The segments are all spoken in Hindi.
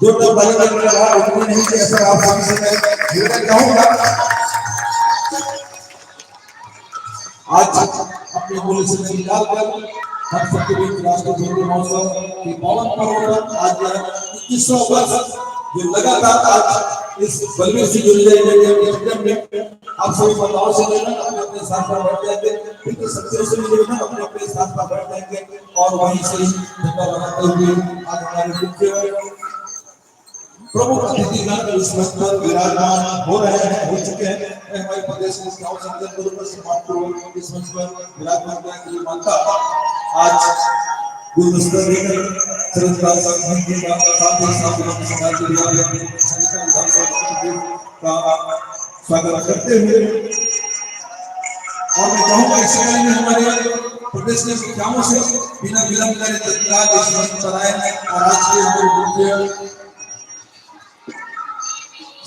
जोरदार ताली के साथ उतनी नहीं कि ऐसा आप सभी से मैं कहूँगा आज अपने मूल्य से निकाल कर हम सबके बीच राष्ट्रीय हिंदी महोत्सव की पावन पर्व पर आज 21वां वर्ष जो लगातार आज इस बलवीर सिंह स्टेडियम में आप सभी बदलाव से लेकर अपने साथ पर बैठ जाएंगे, क्योंकि सबसे लेकर अपने साथ पर बैठ जाएंगे और वहीं से झंडा बनाते हुए आज हमारे मुख्य प्रमुख अतिथिगण इस मंच पर विराजमान हो रहे हैं, हो चुके हैं। हमारे प्रदेश के इस मंच पर विराजमान माता आज गुरुस्तर लेकर का स्वागत करते हुए और मैं कहूँगा इससे पहले हमारे प्रदेश के मुखियाओं से बिना विलंब करे तत्काल इस मंच पर आए और आज के हमारे मुख्य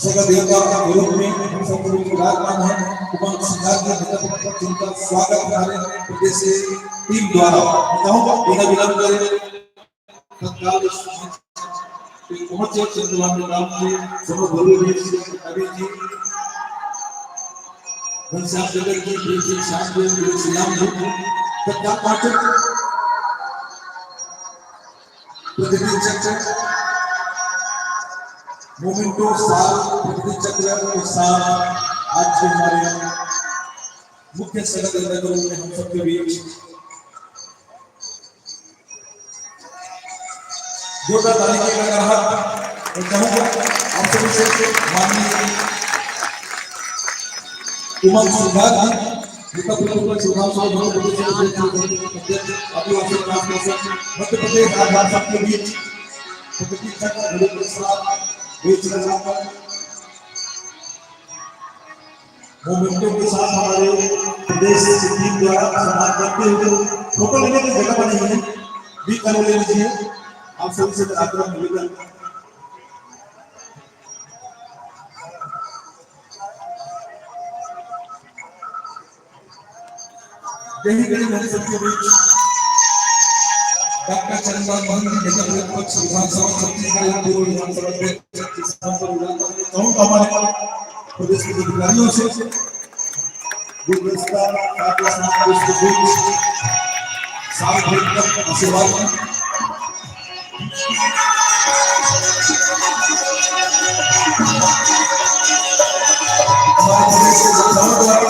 सगत देवता का विरोध में हम सब विराजमान है उमंग सिंघार के जिनका स्वागत हमारे प्रदेश से टीम द्वारा कहूँगा बिना विलंब करे तत्काल उमंग से चंद्रमान राम जी समूह गुरु जी अभी जी घनश्याम जगत जी प्रेम शास्त्री श्रीराम जी तत्काल पाठक प्रतिनिधि चक्र मोमेंटो साल प्रतिनिधि चक्र के साथ आज के हमारे मुख्य सगत में हम सबके बीच जोरदार ताली के रहा और कहूँगा आप सभी से माननीय उमंग सिंघार आदिवासी मध्य प्रदेश आधार सबके बीच प्रतिनिधि चक्र के साथ मोमेंटो के साथ हमारे प्रदेश से टीम द्वारा सम्मान करते हुए फोटो लेने की जगह बनी है भी कर ले लीजिए आप सभी से आग्रह निवेदन यही गरीब है सबके बीच डॉक्टर चंद्रबाबू मोहन जी नेता प्रतिपक्ष विधानसभा छत्तीसगढ़ पूर्व विधानसभा कहूँगा हमारे प्रदेश के अधिकारियों से गुणवत्ता साल भर तक आशीर्वाद हमारे प्रदेश के जनताओं द्वारा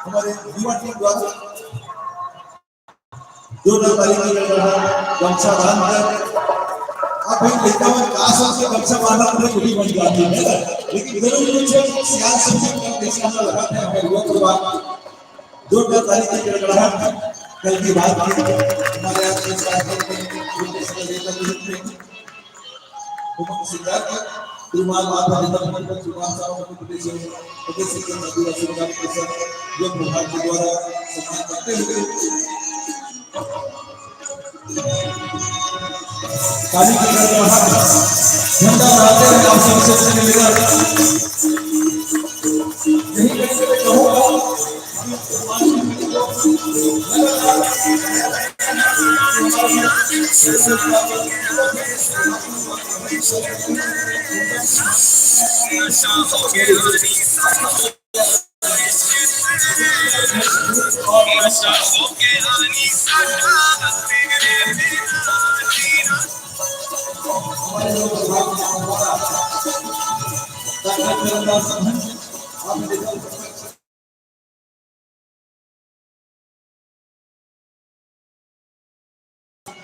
हमारे युवा टीम द्वारा जोरदार ताली की गमछा बांधकर आप भाई लेता हुआ काश से गमछा बांधा पूरी खुली बन जाती है, लेकिन इधर कुछ सियासत से देश का लगाते हैं हमारे युवा परिवार जोरदार ताली की गड़गड़ाहट कल की बात की हमारे यहाँ के कार्यक्रम में उमंग सिद्धार्थ तिरुमाल माता निधन पर चुनाव साहब मध्य प्रदेश के आदिवासी विकास परिषद जो विभाग के द्वारा सम्मान करते हुए काली की झंडा लहराते हुए आप सबसे मिलेगा यही कहूँगा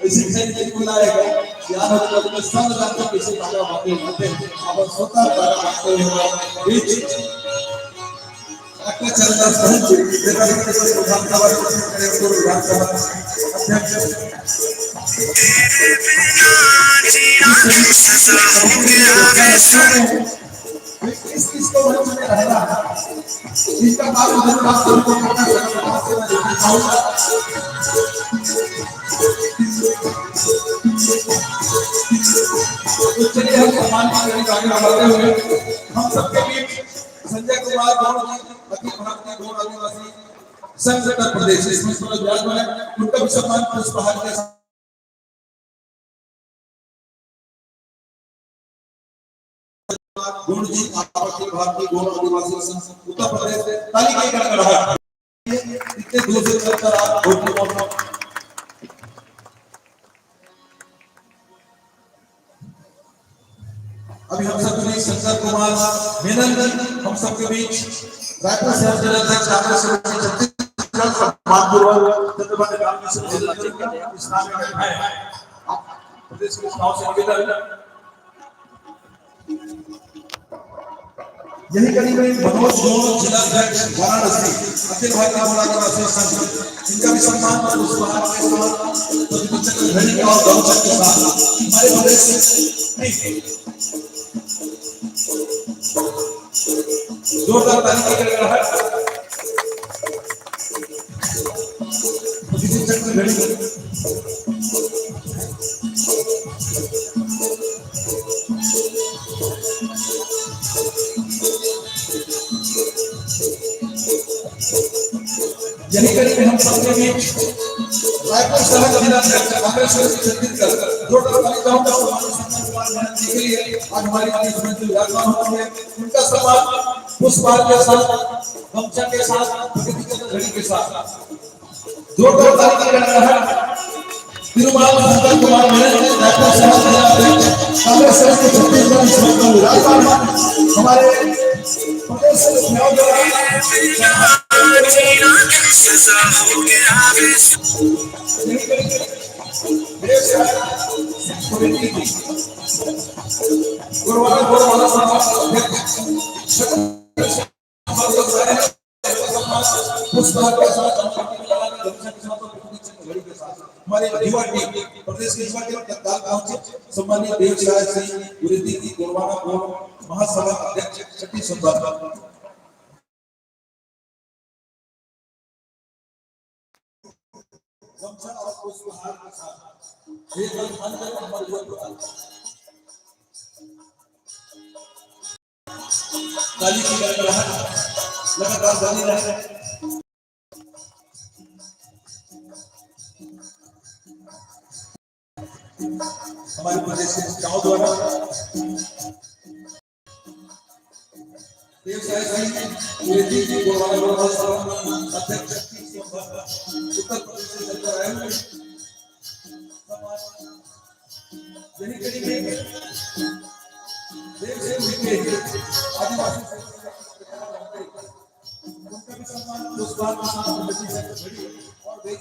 इसी से बुलाएगा यार अपने संग जाकर किसी बात बातें होते हैं अब स्वतः बातें हैं बीच आपका चलना सहज देखा कि विधानसभा को विधानसभा अध्यक्ष इसको मंच में रहना इसका बात उधर बात को करना चलिए हम सम्मान की आगे बढ़ाते हुए हम सबके बीच संजय कुमार गौड़ जी अखिल भारतीय गौड़ आदिवासी संघ उत्तर प्रदेश इसमें विराजमान है उनका भी सम्मान पुष्पहार के साथ गौड़ जी अखिल भारतीय गौड़ आदिवासी संघ उत्तर प्रदेश ताली के गड़गड़ाहट इतने दूर से चलकर आप बहुत अभी हम सबके बीच संजय कुमार मेनन हम सबके बीच रायपुर शहर जिला अध्यक्ष कांग्रेस समिति छत्तीसगढ़ सम्मानपूर्वक छत्रपति रामजी सिंह स्थान में है प्रदेश के चुनाव से निवेदन यही कड़ी में मनोज गौड़ जिला अध्यक्ष वाराणसी अखिल भारतीय गौड़ आदिवासी संघ इनका भी सम्मान पुष्पहार के साथ प्रतिनिधित्व घड़ी और गौरव के साथ हमारे प्रदेश जोरदार ताली की गड़गड़ाहट प्रतिनिधित्व घड़ी यही कड़ी में हम सबके बीच रायपुर शहर जिला अध्यक्ष कांग्रेस समिति छत्तीसगढ़ जोरदार ताली चाहूंगा सम्मान के लिए आज हमारी समिति विराजमान होंगे उनका सम्मान पुष्पहार के साथ गमछा के साथ प्रतिनिधित्व घड़ी के साथ जोरदार ताली की गड़गड़ाहट तिरुमाल संजय कुमार मेनन रायपुर शहर जिला अध्यक्ष कांग्रेस समिति छत्तीसगढ़ इसमें विराजमान हमारे प्रदेश के चुनाव दौरान हमारे युवा टीम प्रदेश के युवा टीम तत्काल पहुंचे सम्मानित देवराज सिंह वृद्धि की गोरवाना गौड़ महासभा अध्यक्ष छठी संवाद गमछा और पुष्पहार के साथ एक अंतर हमारे युवा ताली की गड़गड़ाहट लगातार जारी रहे हमारे प्रदेश के चुनाव द्वारा अध्यक्ष उत्तर प्रदेश से चलकर आए हुए यही कड़ी में देश से आदिवासी उनका भी सम्मान पुष्पहार के साथ और देश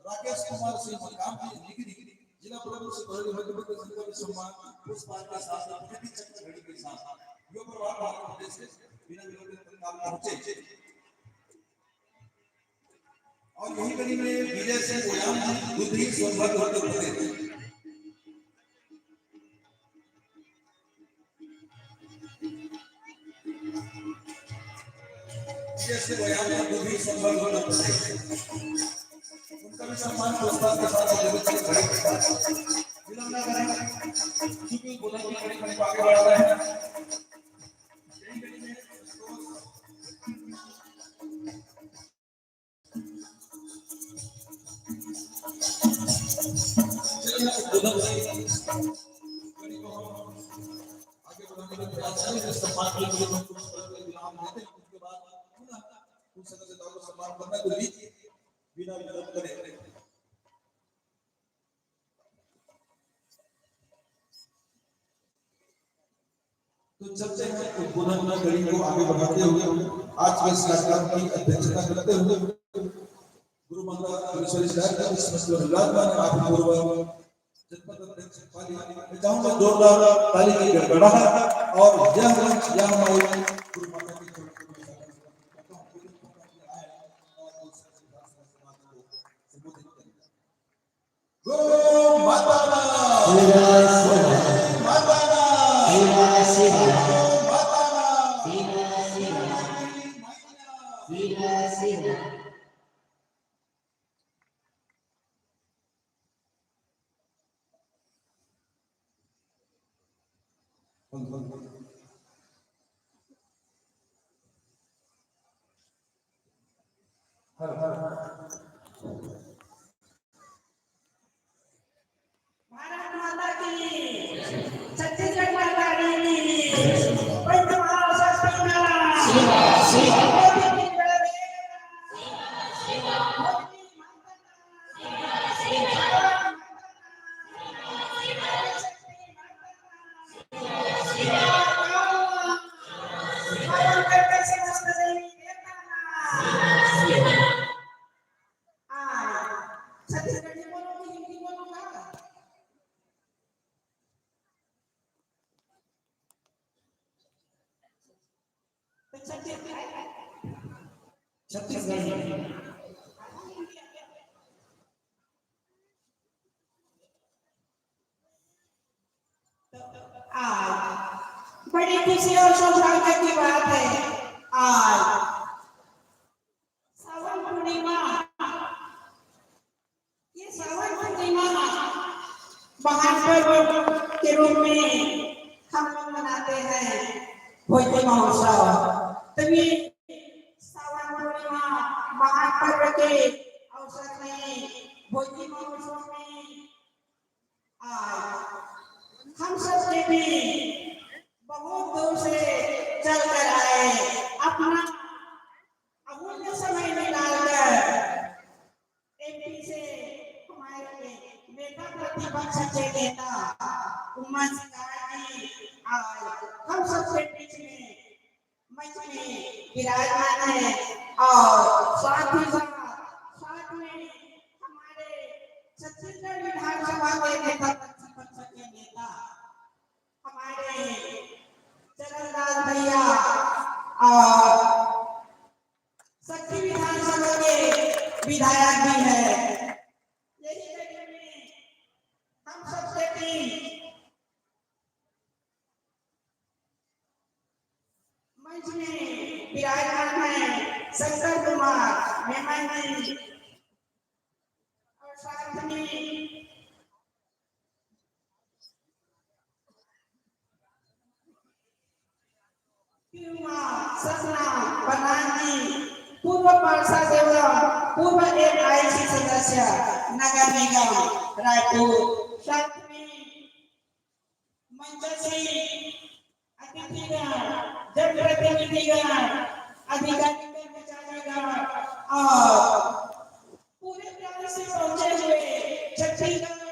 राकेश कुमार सिंह मकाम की डिग्री जिला प्रमुख से भरे मध्य प्रदेश जिला में सम्मान पुष्पांजलि के साथ प्रति चक्र घड़ी के साथ यो प्रभाव भारत प्रदेश से बिना विरोध तत्काल पहुंचे और यही कड़ी में विजय सिंह ओयाम जी बुद्धि सोनभद्र उत्तर प्रदेश विजय सिंह ओयाम जी बुद्धि सोनभद्र उत्तर प्रदेश उनका भी सम्मान पुरस्कार के साथ जगत के बड़े विलंब न करें क्योंकि बुलंद की कड़ी में आगे बढ़ रहे हैं चलिए बुलंद की कड़ी को आगे बढ़ाने के प्रयास करें सम्मान के लिए पुरस्कार के इनाम देते हैं उसके बाद पुनः उन सदस्यों को सम्मान करना तो लीजिए बिना विलंब करे तो चलते हैं उद्बोधन कड़ी को आगे बढ़ाते हुए आज के इस कार्यक्रम की अध्यक्षता करते हुए गुरु माता ईश्वरी शहर का समस्त विराजमान आप पूर्व जनपद अध्यक्ष पाली मैं चाहूंगा जोरदार ताली की गड़गड़ाहट और यह हमारी गुरु माता की गो माता शिवा शिवा माता शिवा शिवा माता शिवा शिवा शिवा शिवा भारत माता की छत्तीसगढ़ माता की पंचमहाशक्ति में शिवा शिवा मोदी की जय मोदी माता पावन करके समस्त देवी देवता छत्तीसगढ़ में बोलो कि हिंदी बोलो ना छत्तीसगढ़ में आज बड़ी खुशी और सौभाग्य की बात है। आज सावन पूर्णिमा, ये सावन पूर्णिमा महापर्व के रूप में हम लोग मनाते हैं भोजली महोत्सव। तभी सावन पूर्णिमा महापर्व के अवसर में भोजली महोत्सव में आज हम सब के भी बहुत दूर से चल कर आए, अपना अमूल्य समय निकालकर एमपी से हमारे नेता प्रतिपक्ष के नेता उम्मा जी आज हम सबके बीच में मंच में विराजमान है और साथ ही साथ में हमारे छत्तीसगढ़ विधानसभा के नेता प्रतिपक्ष के नेता हमारे चरणदास भैया और शक्ति विधानसभा के विधायक भी है। यही जगह में हम सबसे भी मंच में विराजमान है शंकर कुमार मेहमान जी और साथ में सपना बनाजी पूर्व पार्षद एवं पूर्व एआईसी सदस्य नगर निगम रायपुर, साथ में मंच से अतिथिगण, जनप्रतिनिधिगण, अधिकारी कर्मचारीगण और पूरे प्रांत से पहुंचे हुए छत्तीसगढ़,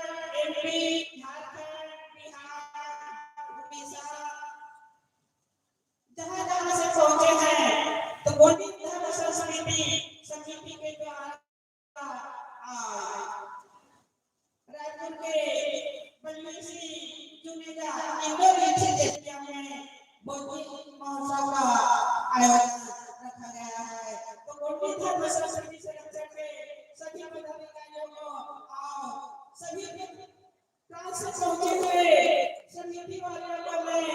एमपी, झारखंड, बिहार, उड़ीसा जहाँ जहाँ से पहुंचे हैं तो गोंडी धर्म समिति के द्वारा रायपुर के बलवीसी जुनेजा इंडोर स्टेडियम में भोजली महोत्सव का आयोजन रखा गया है। तो गोंडी धर्म समिति से के सभी पदाधिकारियों को और सभी प्रांत से पहुंचे हुए समिति वालों को मैं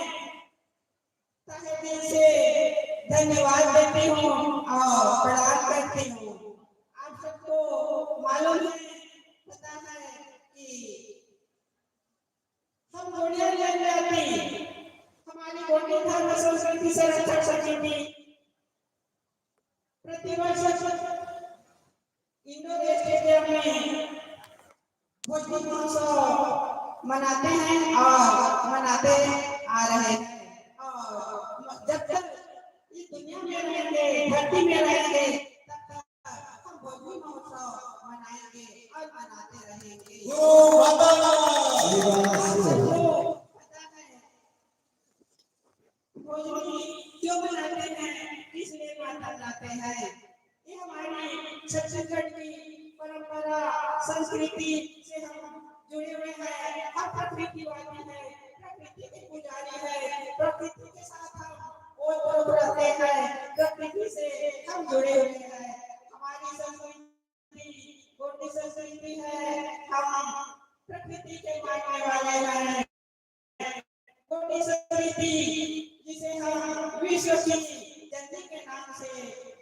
तहे दिल से धन्यवाद देती हूँ और प्रणाम करती हूँ। आप सबको मालूम है, पता है कि हम गोंडिया जनजाति हमारी गोंडी धर्म संस्कृति संरक्षण समिति प्रतिवर्ष इंडोर स्टेडियम में भोजली महोत्सव मनाते हैं और मनाते आ रहे हैं। जब तक इस दुनिया में रहेंगे, धरती में रहेंगे, तब तक हम भोजली महोत्सव मनाएंगे और मनाते रहेंगे। गो माता पता है भोजली क्यों मनाते हैं, इसलिए माता जाते हैं। ये हमारी छत्तीसगढ़ की परंपरा संस्कृति से हम जुड़े हुए हैं। हम प्रकृतिवादी हैं, प्रकृति के पुजारी हैं, प्रकृति के साथ हम ओत रहते हैं, प्रकृति से हम जुड़े हुए हैं। हमारी संस्कृति गोंडी संस्कृति है। हम प्रकृति के मानने वाले हैं। गोटी समिति जिसे हम विश्व की जननी के नाम से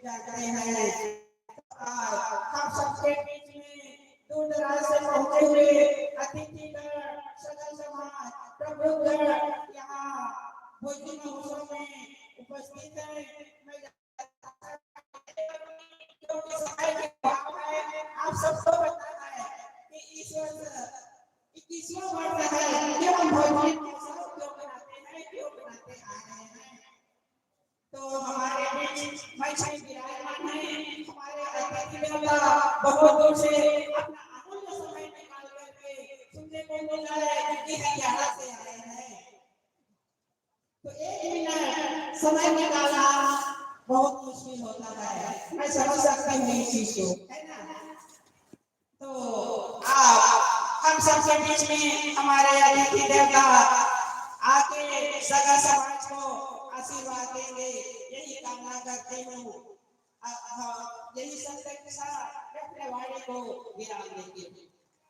जानते हैं, आज हम सबके बीच में दूर दराज से पहुंचे हुए अतिथिगण, सदन समाज, प्रबुद्धगण यहाँ भोजन महोत्सव में उपस्थित हैं। मैं आप सबको बताना है कि इस वर्ष 21वां वर्ष है कि हम भोजन महोत्सव क्यों बनाते हैं, क्यों बनाते आ रहे हैं। तो हमारे बीच महिषी विराजमान है, हमारे अतिथि देवता बहुत दूर से अपना अमूल्य समय निकाल करके सुनने को मिला है कि हरियाणा से आए हैं। तो एक मिनट समय निकालना बहुत मुश्किल होता है, मैं समझ सकती हूँ इस चीज को, है ना। तो आप हम सबके बीच में हमारे अतिथि देवता आके सगा समाज को आशीर्वाद देंगे, यही कामना करते हूँ। यही संकल्प के साथ अपने वाणी को विराम देंगे।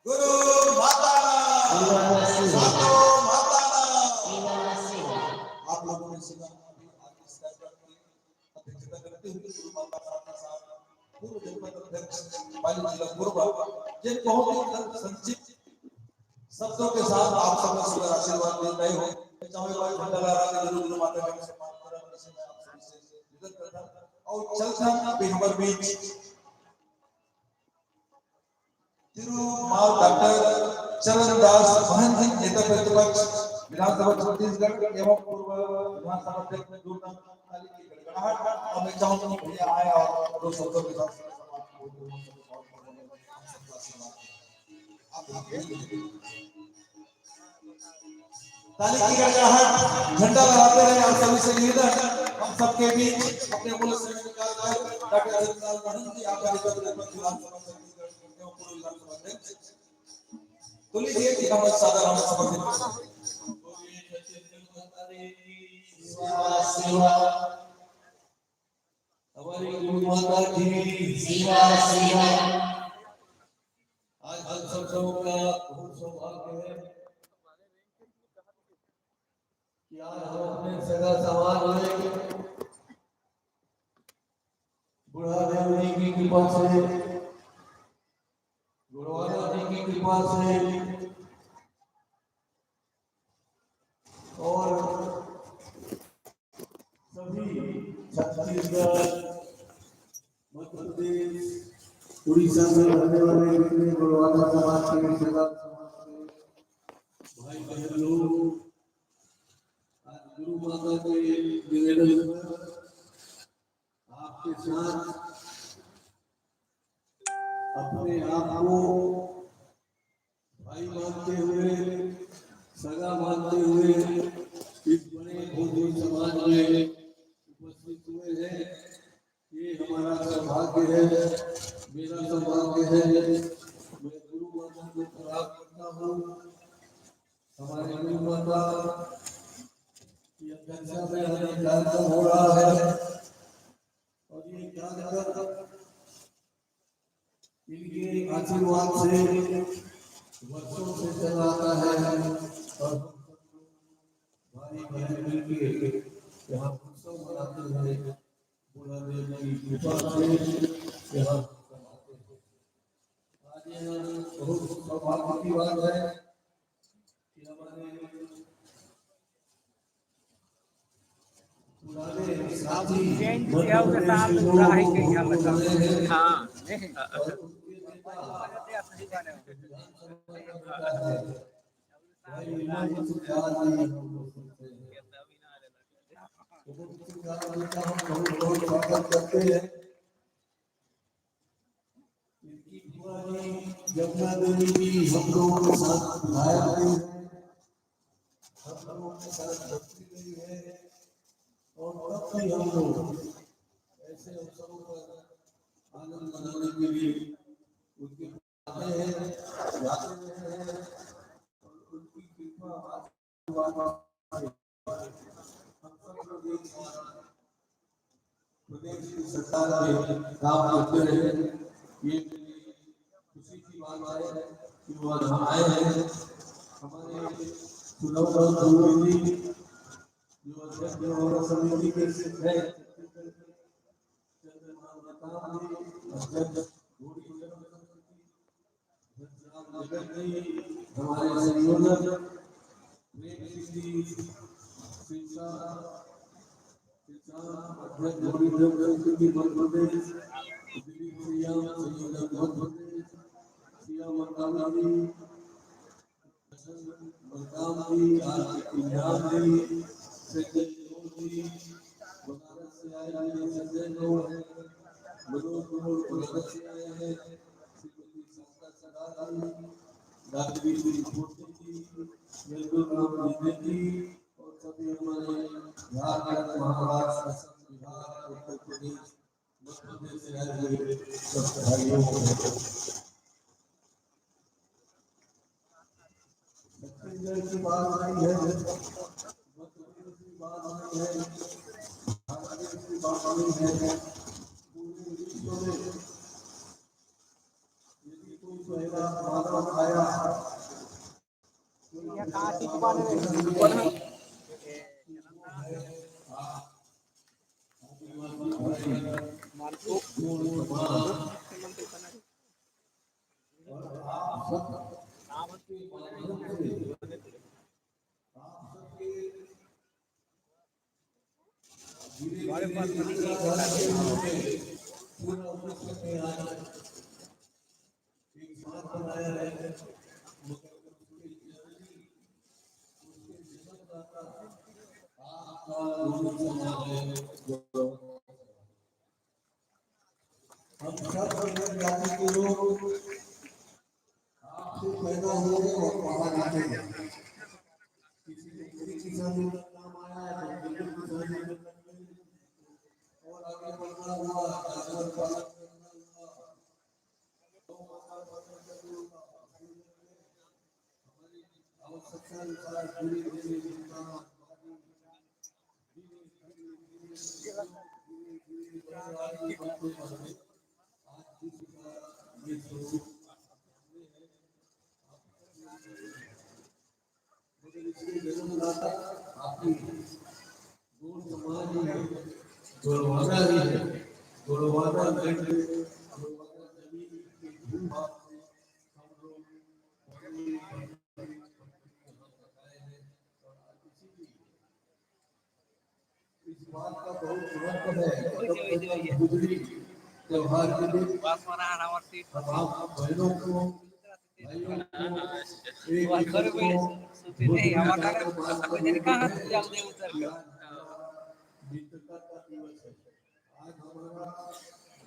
गुरु माता सातो माता आप लोगों ने सुना अभी आगे स्टार्ट करके अध्यक्षता करते हुए गुरु माता साता साहब पूर्व जनपद अध्यक्ष पाली जिला पूर्व जिन बहुत ही संक्षिप्त शब्दों के साथ आप सबको सुंदर आशीर्वाद दे रहे हो। चाहे भाई झंडा लहरा के गुरु माता का सम्मान करें, इसे मैं आप सभी से निवेदन करता हूं। और चलता भी हमारे बीच तिरुमाल डॉक्टर चरणदास महंत जी, नेता प्रतिपक्ष विधानसभा छत्तीसगढ़ एवं पूर्व विधानसभा अध्यक्ष दूरनाम काली की गड़गड़ाहट। और मैं चाहूंगा कि भैया आए और दो शब्दों के साथ ताली की गड़गड़ाहट झंडा लहराते रहे। आप सभी से निवेदन, हम सबके बीच अपने मूल्य से निकाल कर डॉक्टर चरणदास महंत जी आपका प्रतिपक्ष विधानसभा छत्तीसगढ़ एवं पूर्व विधानसभा अध्यक्ष तो लीजिए कि हम सादर हम समर्पित हमारी गुरु माता की शिवा शिवा आज हम सब का बहुत सौभाग्य है कि आज हम अपने सगा समाज में बुढ़ा देव जी की कृपा से, गुरुवारा जी की कृपा से और सभी छत्तीसगढ़, मध्य प्रदेश, उड़ीसा में रहने वाले जितने गुरुवारा समाज के सगा समाज के भाई बहन लोग आज गुरु माता के निवेदन पर आपके साथ अपने आप को भाई मानते हुए, सगा मानते हुए इस बड़े भोजपुरी समाज में उपस्थित हुए हैं। ये हमारा सौभाग्य है, मेरा सौभाग्य है। मैं गुरु माता को प्रणाम करता हूँ। हमारे गुरु माता की अध्यक्षता में हमें कार्यक्रम हो रहा है और ये कार्यक्रम इनके आशीर्वाद से वर्षों से चला आता है और भाई बहन मिलकर यहाँ उत्सव मनाते हैं। बुढ़ा देव की कृपा से यहाँ आज यहाँ बहुत सौभाग्य की बात है कि हमारे पुराने साथी करते हैं। इनकी पुरानी यमुना देवी जी हम लोगों के साथ लाया गई है, हम लोगों के साथ भक्ति गई है और तब भी हम लोग ऐसे अवसरों पर आनंद मनाने के लिए उनके आते हैं, जाते रहे हैं और उनकी कृपा हम सब लोग एक साथ प्रदेश की सरकार में काम करते रहे। ये खुशी की बात है कि वो आज हम आए हैं। हमारे सुलभ गुरु जी जो अध्यक्ष और समिति के है चंद्रकांत जी अध्यक्ष घोड़ी जगत जी हमारे संयोजक प्रेम सिंह जी शिक्षा अध्यक्ष घोड़ी संस्कृति मध्य प्रदेश दिलीप सिंह संयोजक मध्य प्रदेश सिया मकामी जी बलराम जी इंजाम जी संजय जी बनारस से आए हैं संजय गौड़ मनोज गौड़ बनारस से आए हैं श्रीमती शांता सदा जी डॉक्टर फोटे जी बिल्कुल राम जी और सभी हमारे झारखंड महाराष्ट्र असम बिहार उत्तर प्रदेश मध्य प्रदेश से आए हुए सब भाइयों को छत्तीसगढ़ की बात नहीं है मध्य प्रदेश की बात नहीं है झारखंड की बात नहीं है पूरे विश्व में यदि कोई पहला मानव आया ये कहाँ की दुकान है? हम सब जाति के लोग आपसे पैदा हुए और बाहर आते हैं किसी को किसी किसान का नाम आया तो बिल्कुल किसान और आगे बढ़ना हुआ जानवर पालन करना हुआ तो माता हमारी आवश्यकता अनुसार पूरी पूरी जितना ये स्वरूप इसके जन्मदाता आपकी गौड़ समाज ही है गौड़वाना ही है गौड़वाना लैंड गौड़वाना जमीन के भूभाग से हम लोग इस बात का बहुत महत्व है गुजरी त्योहार के दिन अब आप बहनों को भाइयों को एक मित्रता का दिवस है आज हमारा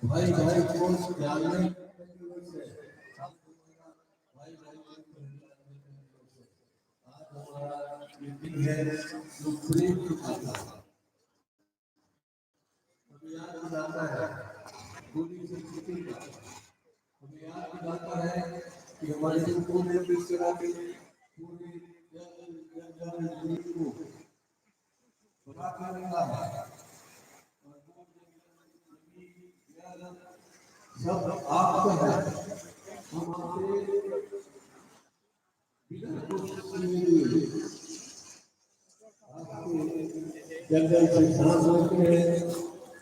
भाई भाई को जानने का दिवस है भाई भाई को जानने का दिवस है आज हमारा मीटिंग है जो प्रेम की भाषा हमें याद दिलाता है पूरी संस्कृति का हमें याद दिलाता है कि हमारे जो पूरे विश्व के पूरे जन को बड़ा करना है सब आपका है हम आपसे बिना कुछ जंगल से सांस लेते हैं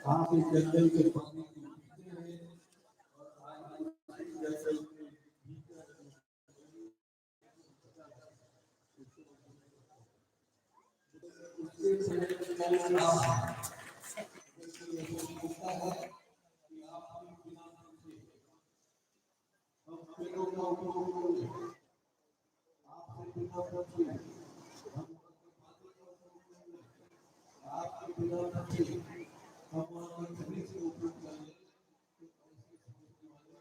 आप इस जंगल के पानी को पीते हैं और आज जंगल के भीतर उसके से होता है कि आप बिना पूछे हम पेड़ों का उपयोग करें आपसे बिना पूछे हम आपके बिना पूछे हम हमारे शरीर से उपयोग करें तो ऐसी समझने वाले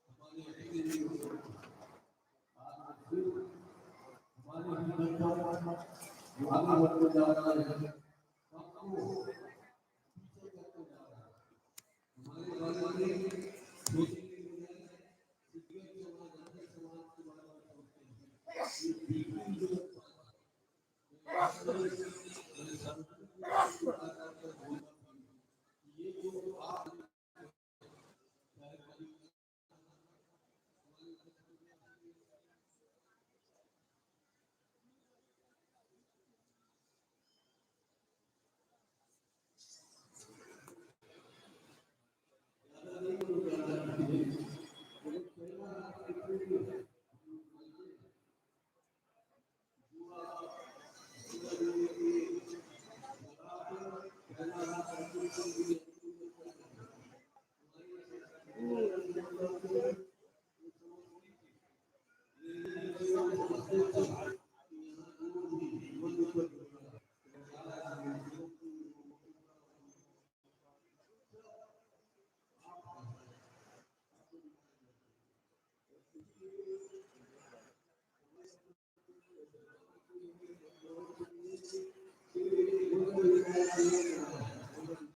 हमारे अपने लिए आज फिर हमारे ही बच्चा जो आगे बढ़ते जा रहा है हमको पीछे करते जा रहा है हमारे बारे में सोचने की बजाय सिद्धि के समाज के बारे में सोचते हैं ये बिल्कुल जो ये जो आप चाहिए